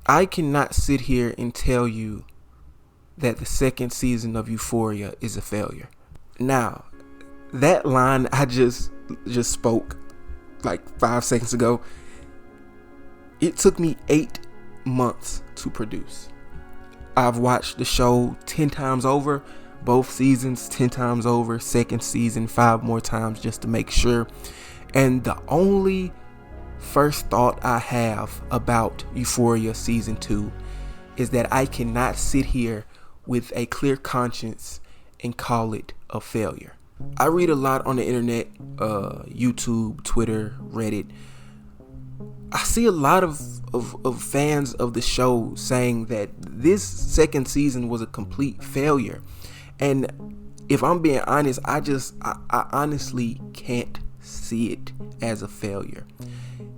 I cannot sit here and tell you that the second season of Euphoria is a failure. Now, that line I just spoke like 5 seconds ago, it took me 8 months to produce. I've watched the show 10 times over, both seasons 10 times over, second season 5 more times just to make sure. And the only first thought I have about Euphoria season 2 is that I cannot sit here with a clear conscience and call it a failure. I read a lot on the internet, YouTube, Twitter, Reddit. I see a lot of fans of the show saying that this second season was a complete failure. And if I'm being honest, I honestly can't see it as a failure.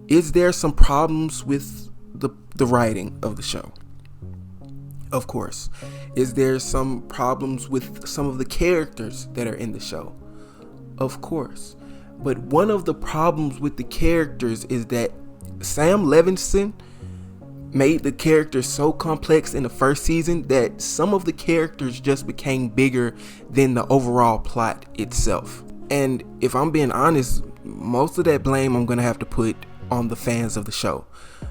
Is there some problems with the writing of the show? Of course. Is there some problems with some of the characters that are in the show? Of course. But one of the problems with the characters is that Sam Levinson made the characters so complex in the first season that some of the characters just became bigger than the overall plot itself. And if I'm being honest, most of that blame I'm going to have to put on the fans of the show,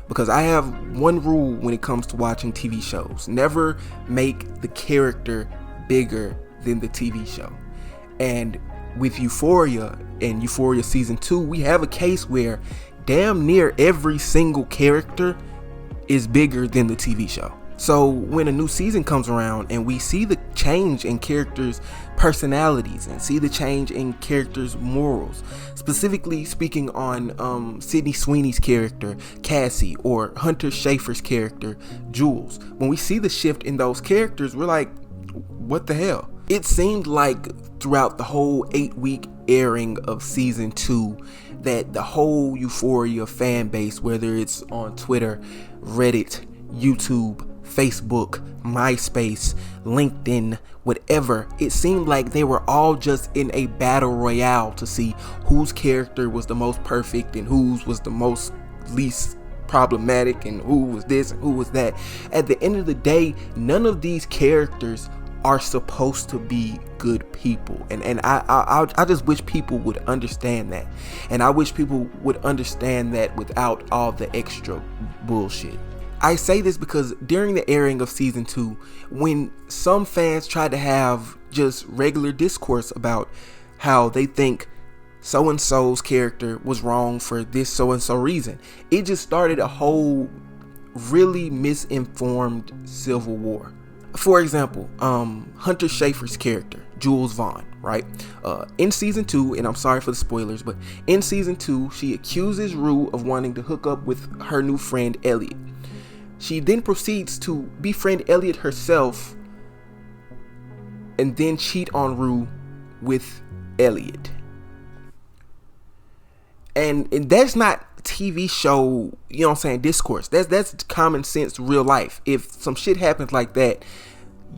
because I have one rule when it comes to watching TV shows: never make the character bigger than the TV show. And with Euphoria and Euphoria season 2, we have a case where damn near every single character is bigger than the TV show. So when a new season comes around and we see the change in characters' personalities and see the change in characters' morals, specifically speaking on Sydney Sweeney's character Cassie or Hunter Schafer's character Jules, when we see the shift in those characters, we're like, what the hell? It seemed like throughout the whole 8-week airing of season 2 that the whole Euphoria fan base, whether it's on Twitter, Reddit, YouTube, Facebook, MySpace, LinkedIn, whatever, it seemed like they were all just in a battle royale to see whose character was the most perfect and whose was the most least problematic and who was this and who was that. At the end of the day, none of these characters are supposed to be good people, and I just wish people would understand that, and I wish people would understand that without all the extra bullshit. I say this because during the airing of season 2, when some fans tried to have just regular discourse about how they think so-and-so's character was wrong for this so-and-so reason, it just started a whole really misinformed civil war. For example, Hunter Schafer's character, Jules Vaughn, right? In season 2, and I'm sorry for the spoilers, but in season 2, she accuses Rue of wanting to hook up with her new friend Elliot. She then proceeds to befriend Elliot herself and then cheat on Rue with Elliot. And that's not TV show, you know what I'm saying, discourse. That's common sense, real life. If some shit happens like that,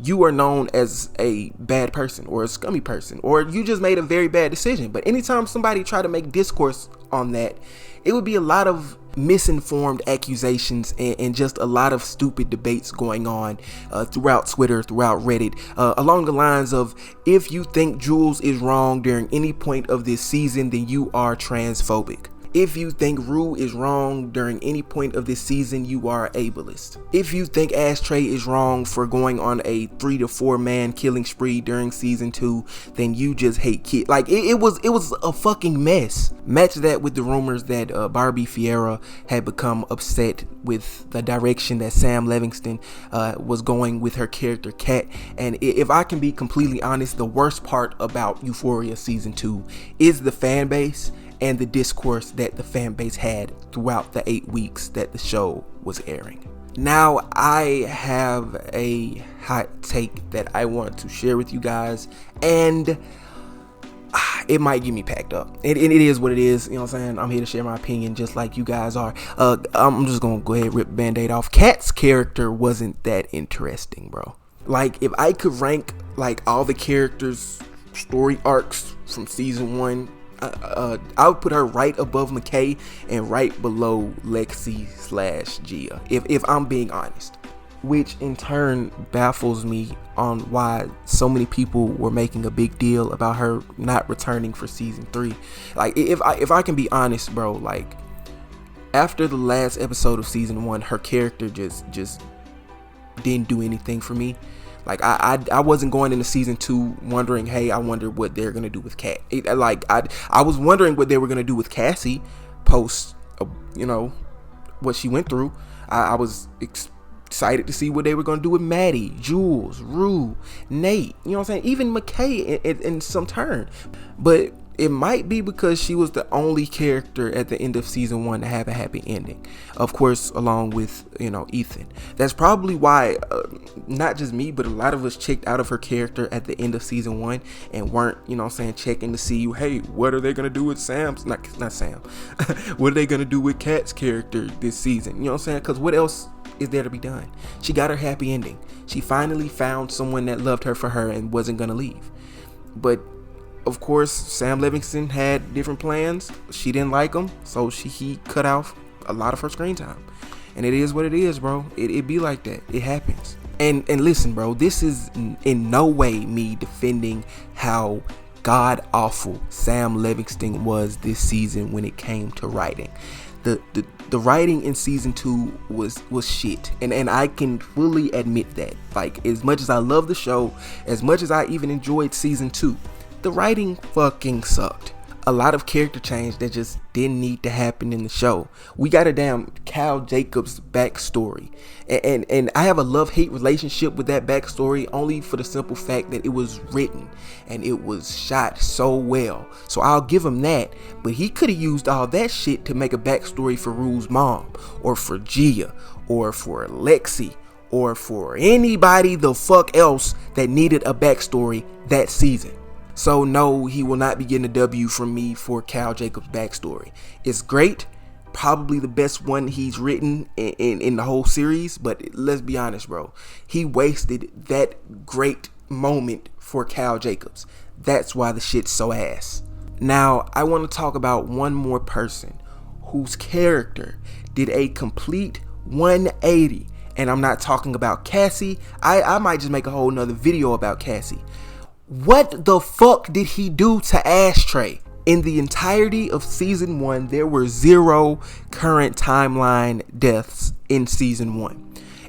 you are known as a bad person or a scummy person, or you just made a very bad decision. But anytime somebody try to make discourse on that, it would be a lot of misinformed accusations and just a lot of stupid debates going on throughout Twitter, throughout Reddit, along the lines of, if you think Jules is wrong during any point of this season, then you are transphobic. If you think Rue is wrong during any point of this season, you are ableist. If you think Ashtray is wrong for going on a 3 to 4 man killing spree during season 2, then you just hate kids. Like it was a fucking mess. Match that with the rumors that Barbie Fiera had become upset with the direction that Sam Levinson was going with her character Kat. And if I can be completely honest, the worst part about Euphoria season 2 is the fan base and the discourse that the fan base had throughout the 8 weeks that the show was airing. Now, I have a hot take that I want to share with you guys, and it might get me packed up. It is what it is, you know what I'm saying? I'm here to share my opinion just like you guys are. I'm just gonna go ahead and rip the band-aid off. Kat's character wasn't that interesting, bro. Like, if I could rank like all the characters' story arcs from season 1, I would put her right above McKay and right below Lexi / Gia, if I'm being honest. Which in turn baffles me on why so many people were making a big deal about her not returning for season 3. Like, if I can be honest, bro, like, after the last episode of season 1, her character just didn't do anything for me. Like, I wasn't going into season 2 wondering, hey, I wonder what they're gonna do with Kat. I was wondering what they were gonna do with Cassie post, what she went through. I was excited to see what they were gonna do with Maddie, Jules, Rue, Nate. You know what I'm saying? Even McKay in some turn. But it might be because she was the only character at the end of season 1 to have a happy ending, of course, along with Ethan. That's probably why not just me, but a lot of us checked out of her character at the end of season 1 and weren't checking to see, hey, what are they gonna do with Sam's not Sam what are they gonna do with Kat's character this season? You know what I'm saying? Because what else is there to be done? She got her happy ending. She finally found someone that loved her for her and wasn't gonna leave. But of course, Sam Livingston had different plans. She didn't like them, so he cut off a lot of her screen time. And it is what it is, bro. It be like that. It happens. And listen, bro, this is in no way me defending how god awful Sam Livingston was this season when it came to writing. The writing in season 2 was shit, and I can fully admit that. Like, as much as I love the show, as much as I even enjoyed season 2, the writing fucking sucked. A lot of character change that just didn't need to happen in the show. We got a damn Cal Jacobs backstory, and I have a love-hate relationship with that backstory, only for the simple fact that it was written and it was shot so well. So I'll give him that, but he could have used all that shit to make a backstory for Rue's mom, or for Gia, or for Lexi, or for anybody the fuck else that needed a backstory that season. So no, he will not be getting a W from me for Cal Jacobs' backstory. It's great, probably the best one he's written in the whole series, but let's be honest, bro. He wasted that great moment for Cal Jacobs. That's why the shit's so ass. Now, I want to talk about one more person whose character did a complete 180. And I'm not talking about Cassie. I might just make a whole nother video about Cassie. What the fuck did he do to Ashtray? In the entirety of season 1, there were 0 current timeline deaths in season 1.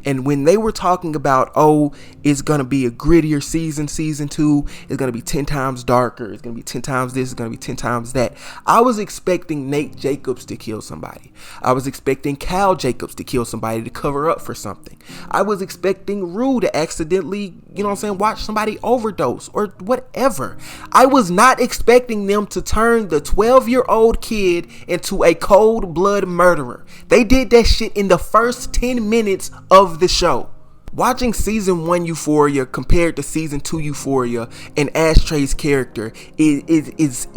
And when they were talking about, oh, it's going to be a grittier season 2, it's going to be 10 times darker, it's going to be 10 times this, it's going to be 10 times that, I was expecting Nate Jacobs to kill somebody. I was expecting Cal Jacobs to kill somebody to cover up for something. I was expecting Rue to accidentally, watch somebody overdose or whatever. I was not expecting them to turn the 12-year-old kid into a cold-blood murderer. They did that shit in the first 10 minutes of the show. Watching season 1 Euphoria compared to season 2 Euphoria and Ashtray's character is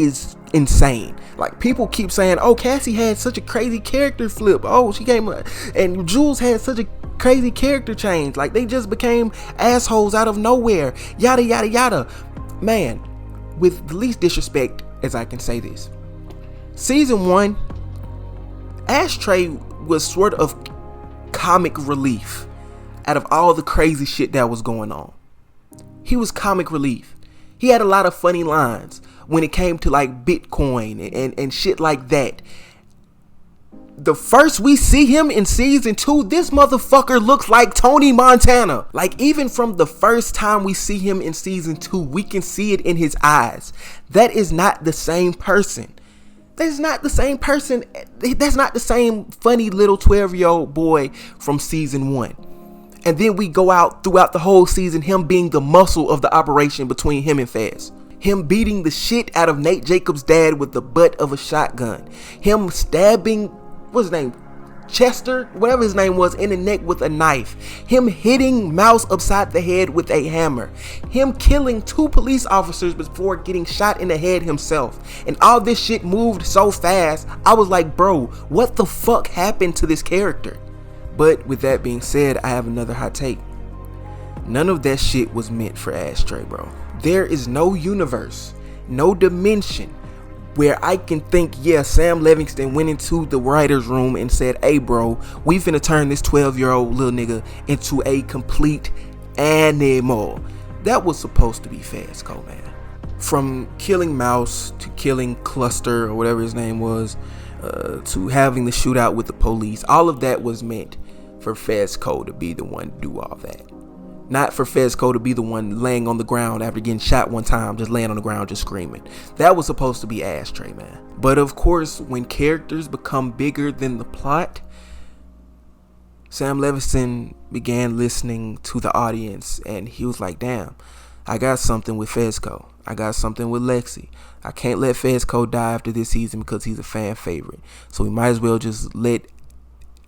insane. Like, people keep saying, oh, Cassie had such a crazy character flip. Oh, she came and Jules had such a crazy character change. Like, they just became assholes out of nowhere. Yada yada yada. Man, with the least disrespect as I can say this, season 1, Ashtray was sort of comic relief out of all the crazy shit that was going on. He was comic relief. He had a lot of funny lines when it came to like Bitcoin and shit like that. The first we see him in season 2, this motherfucker looks like Tony Montana. Like, even from the first time we see him in season 2, we can see it in his eyes. That is not the same person. That's not the same person. That's not the same funny little 12-year-old boy from season 1. And then we go out throughout the whole season, him being the muscle of the operation between him and Fez. Him beating the shit out of Nate Jacobs' dad with the butt of a shotgun. Him stabbing, what's his name? Chester, whatever his name was, in the neck with a knife. Him hitting Mouse upside the head with a hammer. Him killing 2 police officers before getting shot in the head himself. And all this shit moved so fast, I was like, bro, what the fuck happened to this character? But with that being said, I have another hot take. None of that shit was meant for Ashtray, bro. There is no universe, no dimension, where I can think, yeah, Sam Levinson went into the writer's room and said, hey bro, we finna turn this 12-year-old little nigga into a complete animal. That was supposed to be Fezco, man. From killing Mouse to killing Cluster or whatever his name was, to having the shootout with the police, all of that was meant for Fezco to be the one to do all that. Not for Fezco to be the one laying on the ground after getting shot one time, just laying on the ground, just screaming. That was supposed to be Ashtray, man. But of course, when characters become bigger than the plot, Sam Levinson began listening to the audience, and he was like, damn, I got something with Fezco. I got something with Lexi. I can't let Fezco die after this season because he's a fan favorite. So we might as well just let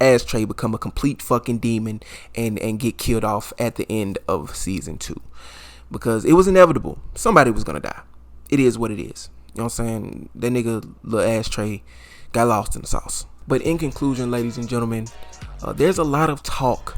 Ashtray become a complete fucking demon and get killed off at the end of season 2. Because it was inevitable. Somebody was gonna die. It is what it is. You know what I'm saying? That nigga, Lil Ashtray, got lost in the sauce. But in conclusion, ladies and gentlemen, there's a lot of talk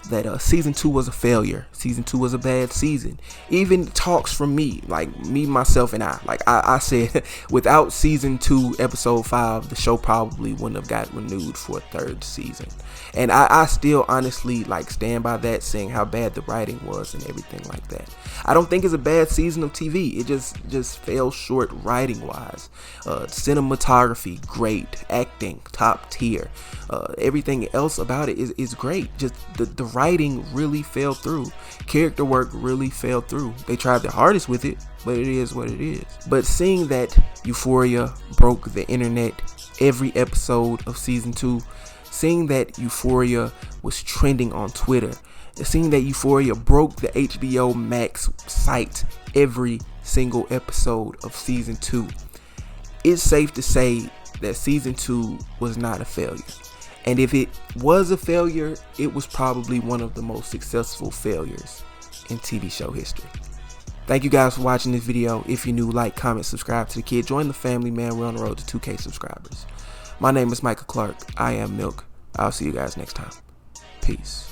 that season 2 was a failure. Season 2 was a bad season. Even talks from me, like me, myself, and I said without season 2, episode 5, the show probably wouldn't have got renewed for a 3rd season. And I still honestly stand by that, saying how bad the writing was and everything like that. I don't think it's a bad season of TV. It just fell short writing wise. Cinematography, great. Acting, top tier. Everything else about it is great. Just the writing really fell through. Character work really fell through. They tried their hardest with it, but it is what it is. But seeing that Euphoria broke the internet every episode of season 2, seeing that Euphoria was trending on Twitter, seeing that Euphoria broke the HBO Max site every single episode of season 2, it's safe to say that season 2 was not a failure. And if it was a failure, it was probably one of the most successful failures in TV show history. Thank you guys for watching this video. If you're new, like, comment, subscribe to the kid. Join the family, man. We're on the road to 2K subscribers. My name is Michael Clark. I am Milk. I'll see you guys next time. Peace.